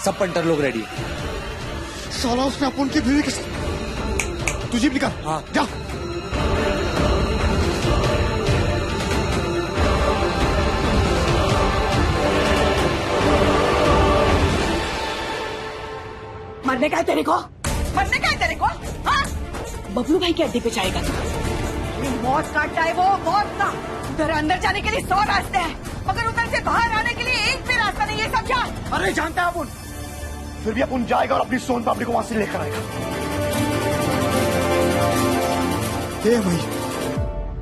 सब पंटर लोग रेडी है। साला उसने अपन की बीवी के साथ। तू जीप निकाल। हाँ जा। मरने का है तेरे को? मरने का है तेरे को? हाँ? बबलू भाई के अड्डे पे जाएगा तू। मौत काटता है वो, मौत का। उधर अंदर जाने के लिए 100 रास्ते हैं, मगर उधर से बाहर आने के लिए एक भी रास्ता नहीं है, समझा? अरे जानता है अपन, फिर भी अपन जाएगा और अपनी सोन पापड़ी को वहां से लेकर आएगा। ये भाई,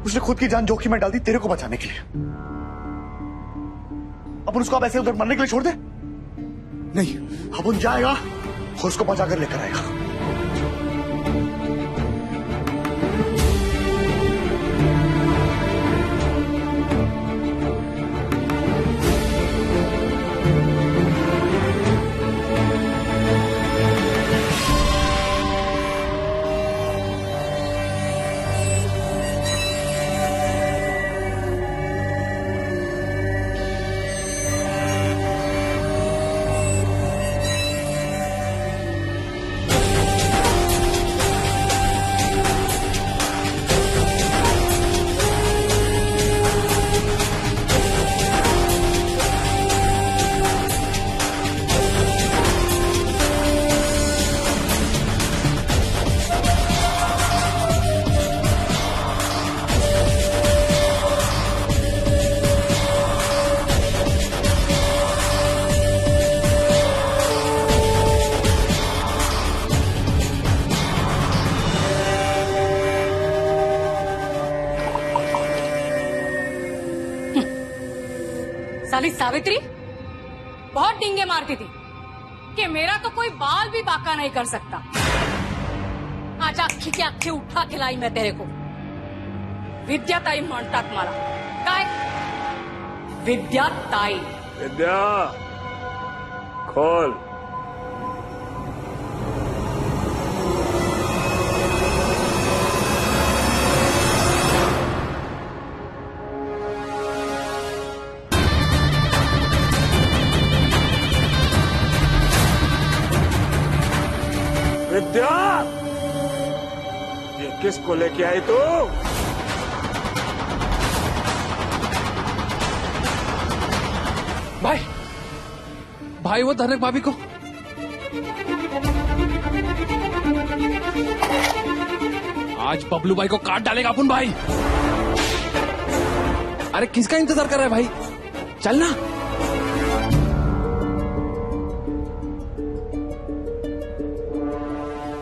उसने खुद की जान जोखिम में डाल दी तेरे को बचाने के लिए। अपन उसको अब ऐसे उधर मरने के लिए छोड़ दे? नहीं, अपन जाएगा और उसको बचा कर लेकर आएगा। साली सावित्री बहुत डींगे मारती थी कि मेरा तो कोई बाल भी बाका नहीं कर सकता। आज अख्खी के अख्खी उठा खिलाई मैं तेरे को। विद्या ताई म्हणतात मला काय? विद्या ताई। विद्या खोल। विद्या, ये किसको लेके आई तू? भाई, भाई वो धनक भाभी को। आज बबलू भाई को काट डालेगा अपन भाई। अरे किसका इंतजार कर रहा है भाई? चलना।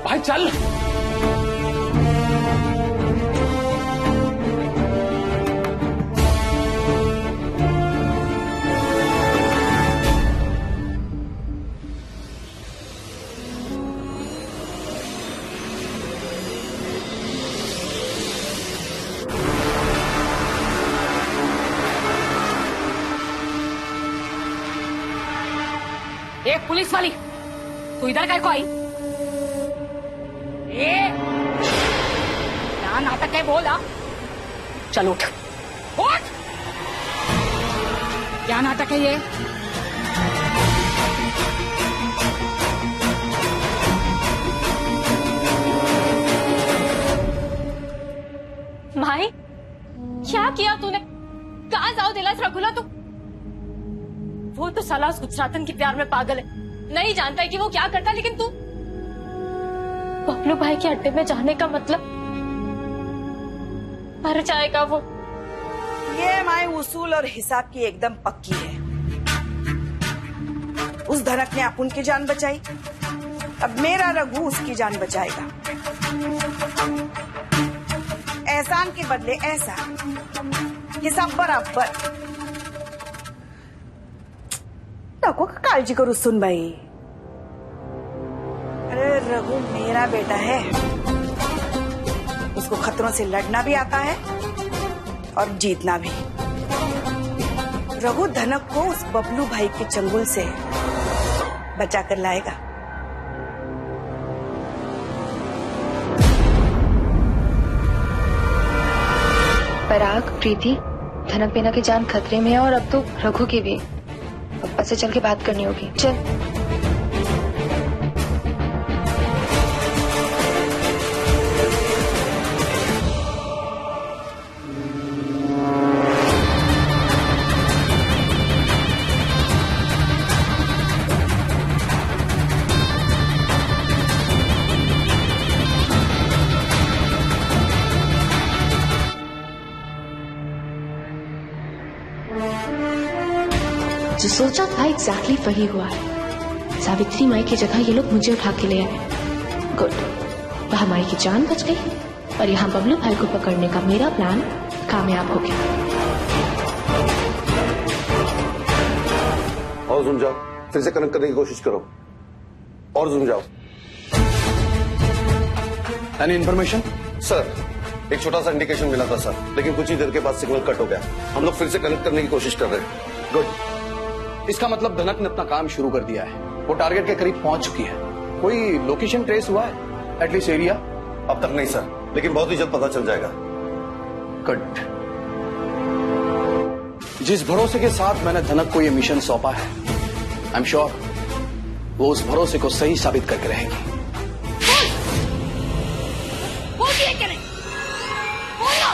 भाई चल। एक पुलिस वाली, तू इधर काय को आई? क्या नाटक है बोला? चल उठ, उठ। क्या नाटक है ये? माई, क्या किया तूने? कहाँ जाओ दिलास रघुला तू? वो तो साला उस गुजरातन के प्यार में पागल है, नहीं जानता है कि वो क्या करता है, लेकिन तू बबलू भाई के अड्डे में जाने का मतलब मर जाएगा वो। ये माई उसूल और हिसाब की एकदम पक्की है। उस धनक ने अपुन की जान बचाई, अब मेरा रघु उसकी जान बचाएगा। एहसान के बदले एहसान, हिसाब बराबर। नको काळजी करू सुन भाई। अरे रघु मेरा बेटा है, उसको खतरों से लड़ना भी आता है और जीतना भी। रघु धनक को उस बबलू भाई के चंगुल से बचा कर लाएगा। पराग, प्रीति, धनक बेना की जान खतरे में है और अब तो रघु की भी। पापा से चल के बात करनी होगी। चल। जो सोचा था एग्जैक्टली वही हुआ है। सावित्री माई की जगह ये लोग मुझे उठा के ले आए। गुड, वहां माई की जान बच गई और यहाँ बबलू भाई को पकड़ने का मेरा प्लान कामयाब हो गया। और सुन जाओ, फिर से कनेक्ट करने की कोशिश करो और सुन जाओ। Any information? सर, एक छोटा सा इंडिकेशन मिला था सर, लेकिन कुछ ही देर के बाद सिग्नल कट हो गया। हम लोग फिर से कनेक्ट करने की कोशिश कर रहे हैं। गुड, इसका मतलब धनक ने अपना काम शुरू कर दिया है। वो टारगेट के करीब पहुंच चुकी है। कोई लोकेशन ट्रेस हुआ है? At least area? अब तक नहीं सर, लेकिन बहुत ही जल्द पता चल जाएगा। गुड। जिस भरोसे के साथ मैंने धनक को ये मिशन सौंपा है, आई एम श्योर वो उस भरोसे को सही साबित करके रहेगी। बोलिए कि नहीं? बोलो।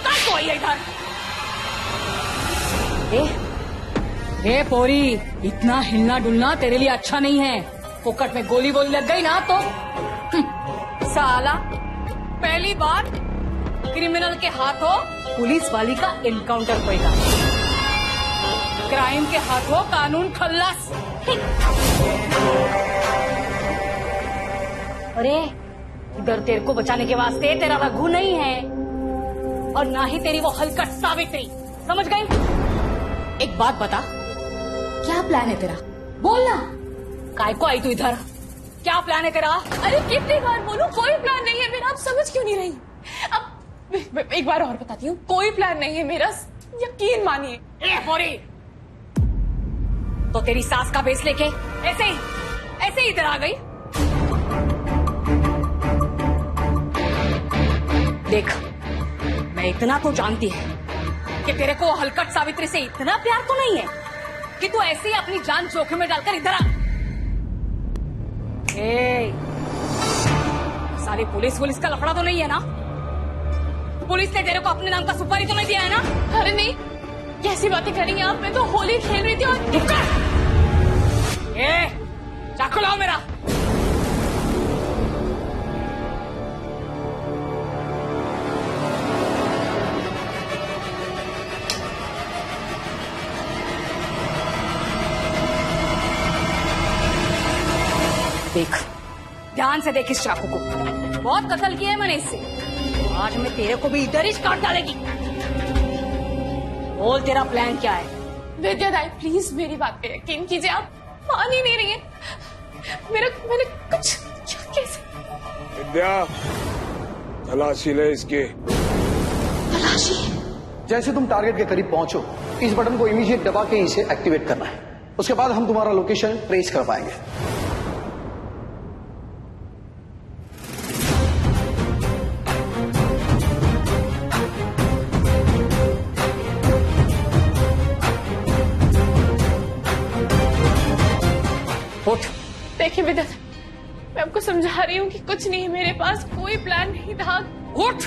कल को आइए इधर। ए पोरी, इतना हिलना डुलना तेरे लिए अच्छा नहीं है। फोकट में गोली वोली लग गई ना तो साला पहली बार क्रिमिनल के हाथों पुलिस वाली का एनकाउंटर होएगा। क्राइम के हाथों कानून खल्लास। अरे इधर तेरे को बचाने के वास्ते तेरा रघु नहीं है और ना ही तेरी वो हलकट सावित्री, समझ गई? एक बात बता, क्या प्लान है तेरा? बोल ना। काय को आई तू इधर? क्या प्लान है तेरा? अरे कितनी बार बोलूं, कोई प्लान नहीं है मेरा। आप समझ क्यों नहीं रही? अब एक बार और बताती हूँ, कोई प्लान नहीं है मेरा, यकीन मानिए। ए बोरी, तो तेरी सास का बेस लेके ऐसे ही इधर आ गई? देख, मैं इतना तो जानती है कि तेरे को हलकट सावित्री से इतना प्यार तो नहीं है कि तू ऐसे ही अपनी जान जोखिम में डालकर इधर आ। सारी पुलिस का लफड़ा तो नहीं है ना? पुलिस ने तेरे को अपने नाम का सुपारी तो नहीं दिया है ना? अरे नहीं, कैसी बातें कर रही हैं आप? मैं तो होली खेल रही थी और चाकू लाओ मेरा। देख, ध्यान से देख इस चाकू को। बहुत कत्ल किया है मैंने इससे। आज मैं तेरे को भी इधर ही काट डालेगी। बोल, तेरा प्लान क्या है? विद्या दाई, प्लीज मेरी बात पे यकीन कीजिए। आप मान ही नहीं रही है। मैंने कुछ कैसे? विद्या, तलाशी ले इसकी। तलाशी? जैसे तुम टारगेट के करीब पहुंचो, इस बटन को इमीडिएट दबा के इसे एक्टिवेट करना है। उसके बाद हम तुम्हारा लोकेशन ट्रेस कर पाएंगे। देखिए विद्या, मैं आपको समझा रही हूँ कि कुछ नहीं है मेरे पास, कोई प्लान नहीं था। उठ।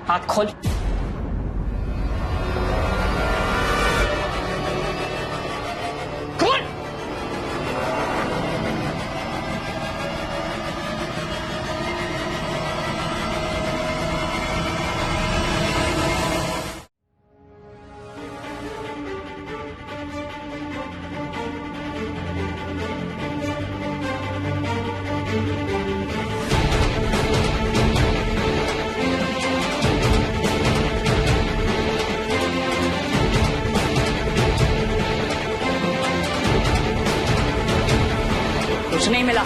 हाथ खोल। खोल। कुछ नहीं मिला।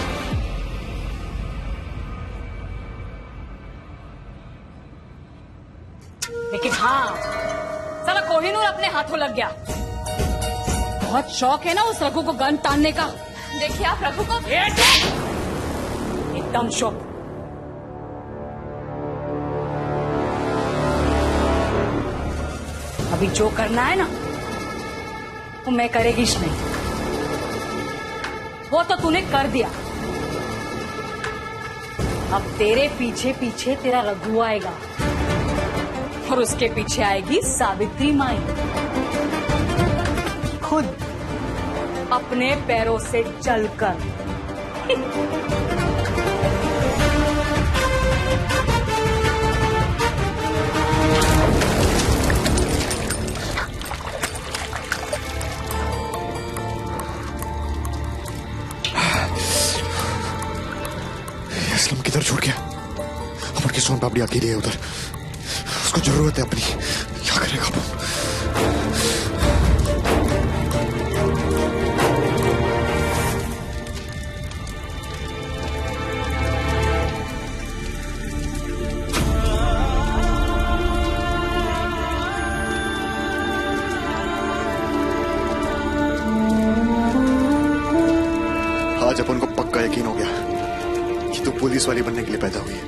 लेकिन हाँ, साला कोहिनूर अपने हाथों लग गया। बहुत शौक है ना उस रघु को गन तानने का। देखिए आप रघु को एकदम शौक। अभी जो करना है ना वो मैं करेगीश नहीं, वो तो तूने कर दिया। अब तेरे पीछे पीछे तेरा रघु आएगा और उसके पीछे आएगी सावित्री माई, खुद अपने पैरों से चलकर। असलम किधर छूट गया? अमर की सोन पापड़ी अकेली है उधर, उसको जरूरत है अपनी। क्या करेगा वो? आज अपन को पक्का यकीन हो गया कि तू पुलिस वाली बनने के लिए पैदा हुई है।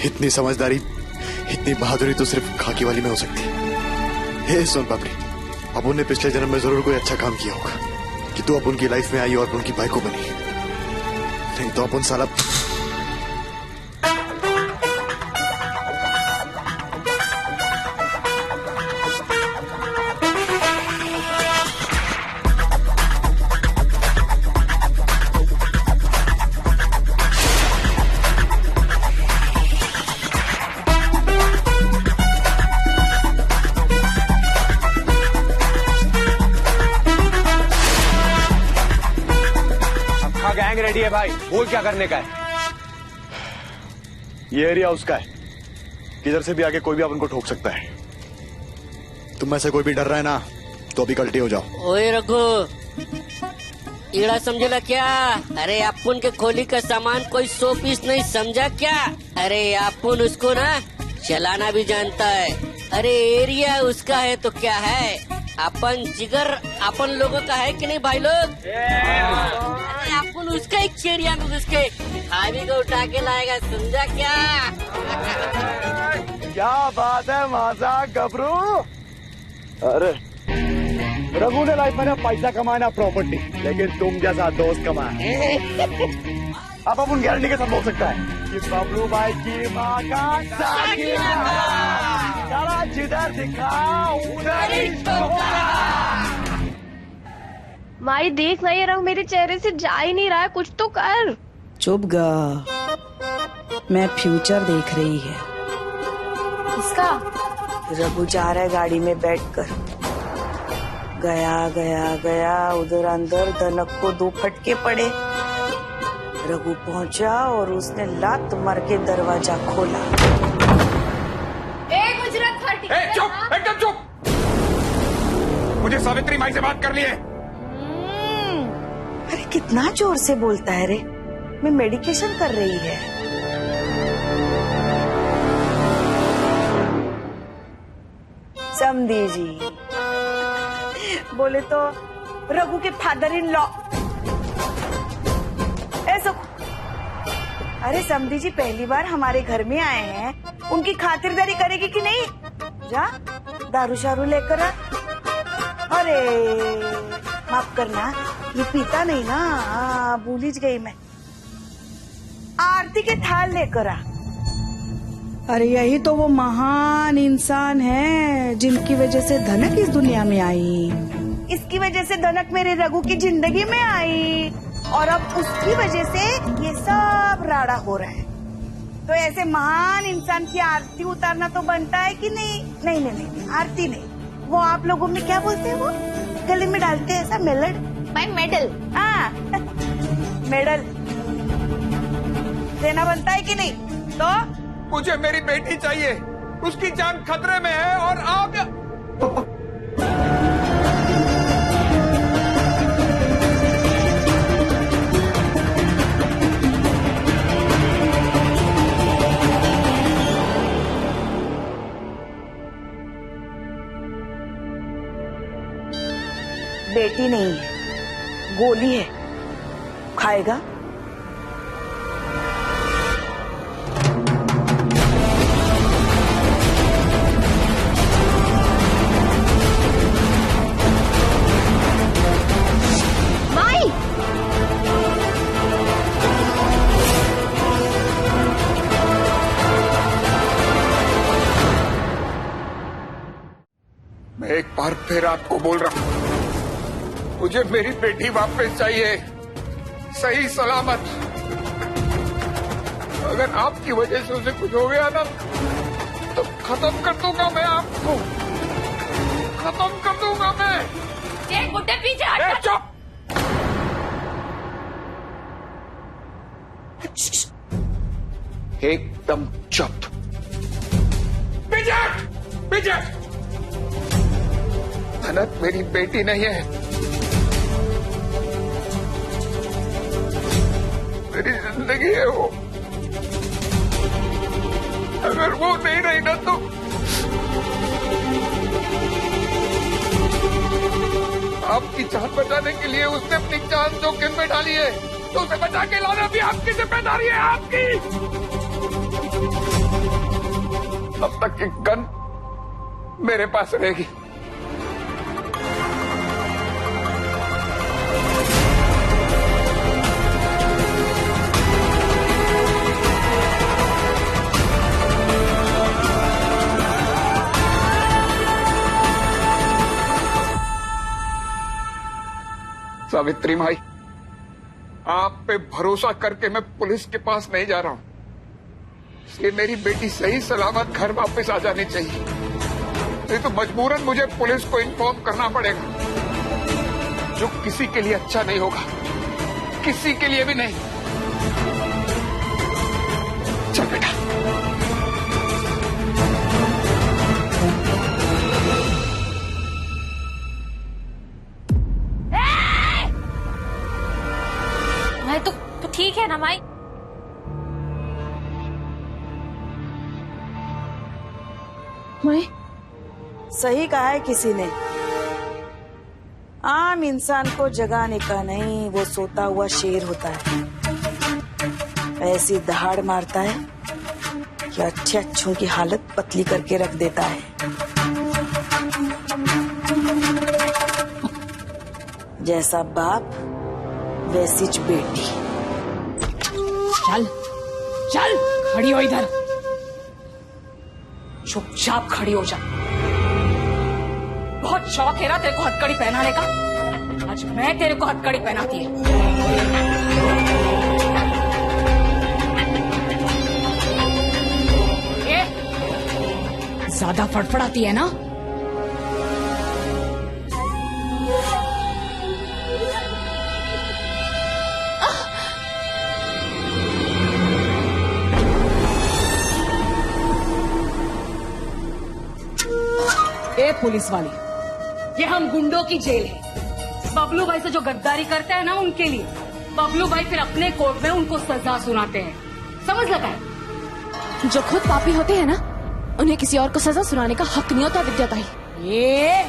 इतनी समझदारी, इतनी बहादुरी तो सिर्फ खाकी वाली में हो सकती है। हे सोन पापड़ी, अपन ने पिछले जन्म में जरूर कोई अच्छा काम किया होगा कि तू अपन की लाइफ में आई और अपन की भाई को बनी। नहीं तो अपन साला गैंग रेडी है भाई, बोल क्या करने का है? ये एरिया उसका है, किधर से भी आके कोई भी अपन को ठोक सकता है। तुम में से कोई भी डर रहा है ना तो अभी कल्टी हो जाओ। ओए रघु, ईड़ा समझेला क्या? अरे अपन के खोली का सामान कोई 100 पीस नहीं समझा क्या? अरे अपन उसको ना चलाना भी जानता है। अरे एरिया उसका है तो क्या है, अपन जिगर अपन लोगों का है कि नहीं भाई लोग? अरे अपन उसका एक एरिया में उसके भाभी को उठा के लाएगा, समझा क्या? क्या बात है माजा गबरू। अरे रघु ने लाइफ में ना पैसा कमाना प्रॉपर्टी, लेकिन तुम जैसा दोस्त कमाया। अब अपन गारंटी के साथ बोल सकता है कि बबलू भाई की माँ का सारा जिधर दिखा उधर ही माई देख ना, ये रंग मेरे चेहरे से जा ही नहीं रहा है, कुछ तो कर। चुप गा, मैं फ्यूचर देख रही है। किसका? रघु जा रहा है गाड़ी में बैठकर। गया गया गया उधर अंदर धनक को 2 फटके पड़े। रघु पहुंचा और उसने लात मार के दरवाजा खोला। चुप, एकदम चुप। मुझे सावित्री माई से बात करनी है। अरे कितना जोर से बोलता है रे, मैं मेडिकेशन कर रही है। समधी जी बोले तो रघु के फादर इन लॉ। ऐसा अरे समधी जी पहली बार हमारे घर में आए हैं, उनकी खातिरदारी करेगी कि नहीं? जा दारू शारू लेकर आ। अरे माफ करना, ये पीता नहीं ना, भूल ही गई मैं। आरती के थाल लेकर आ। अरे यही तो वो महान इंसान है जिनकी वजह से धनक इस दुनिया में आई। इसकी वजह से धनक मेरे रघु की जिंदगी में आई और अब उसकी वजह से ये सब राड़ा हो रहा है। तो ऐसे महान इंसान की आरती उतारना तो बनता है कि नहीं? नहीं नहीं नहीं, आरती नहीं, वो आप लोगों में क्या बोलते हैं, वो गले में डालते हैं ऐसा मेलड। भाई मेडल। हाँ मेडल देना बनता है कि नहीं? तो मुझे मेरी बेटी चाहिए, उसकी जान खतरे में है और आप बेटी नहीं है, गोली है, खाएगा? बार फिर आपको बोल रहा हूं, मुझे मेरी बेटी वापस चाहिए, सही सलामत। अगर आपकी वजह से उसे कुछ हो गया ना तो खत्म कर दूंगा मैं आपको, खत्म कर दूंगा मैं। एक बुड्ढे पीछे हट। ए, चुप। एकदम चुप। पीछे हट, पीछे हट। धनक मेरी बेटी नहीं है, मेरी जिंदगी है वो। अगर वो नहीं रही ना तो आपकी जान बचाने के लिए उसने अपनी जान जोखिम में डाली है, तो उसे बचा के लाना भी आपकी जिम्मेदारी है, आपकी। अब तक एक गन मेरे पास रहेगी। सावित्री माई, आप पे भरोसा करके मैं पुलिस के पास नहीं जा रहा हूं, इसलिए मेरी बेटी सही सलामत घर वापस आ जानी चाहिए। नहीं तो मजबूरन मुझे पुलिस को इन्फॉर्म करना पड़ेगा, जो किसी के लिए अच्छा नहीं होगा, किसी के लिए भी नहीं। चल बेटा। तो ठीक है ना माई। माई सही कहा है किसी ने, आम इंसान को जगाने का नहीं, वो सोता हुआ शेर होता है। ऐसी दहाड़ मारता है कि अच्छे अच्छों की हालत पतली करके रख देता है। जैसा बाप वैसी बेटी। चल चल, खड़ी हो इधर, चुपचाप खड़ी हो जा। बहुत शौक है ना तेरे को हथकड़ी पहनाने का, आज मैं तेरे को हथकड़ी पहनाती है। ये ज्यादा फड़फड़ाती है ना? ए पुलिस वाली, ये हम गुंडों की जेल है। बबलू भाई से जो गद्दारी करते हैं ना, उनके लिए बबलू भाई फिर अपने कोर्ट में उनको सजा सुनाते हैं, समझ लगा है? जो खुद पापी होते हैं ना, उन्हें किसी और को सजा सुनाने का हक नहीं होता विद्या ताई। ये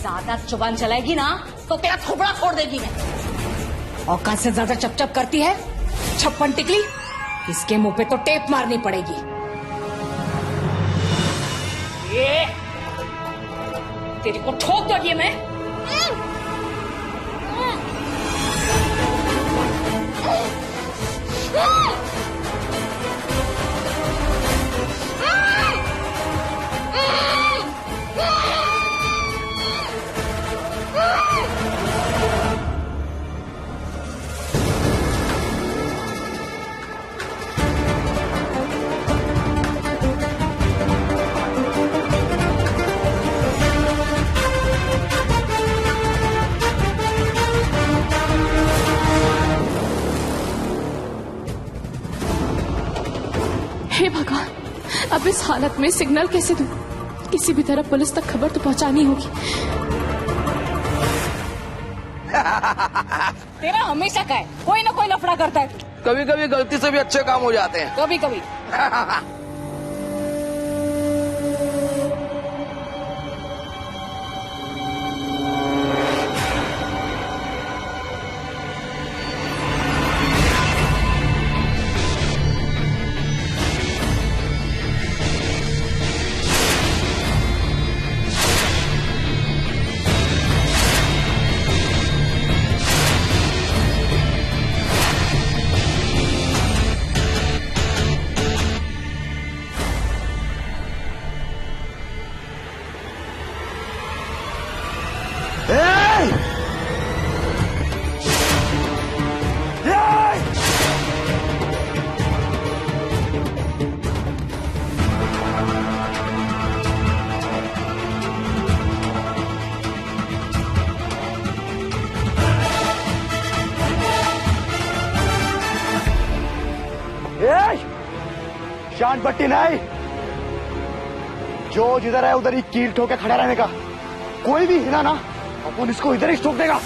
ज्यादा जुबान चलाएगी ना तो तेरा थोबड़ा फोड़ देगी मैं। औकात से ज्यादा चपचप करती है छप्पन टिकली, इसके मुंह पे तो टेप मारनी पड़ेगी। ये तेरे को ठोक दोगी मैं। हे भगवान, अब इस हालत में सिग्नल कैसे दूं? किसी भी तरह पुलिस तक खबर तो पहुंचानी होगी। तेरा हमेशा का है, कोई ना कोई लफड़ा करता है। कभी कभी गलती से भी अच्छे काम हो जाते हैं। कभी कभी शांत पट्टी नहीं, जो जिधर है उधर ही कील ठोके खड़ा रहने का। कोई भी हिला ना, अपन इसको इधर ही ठोक देगा।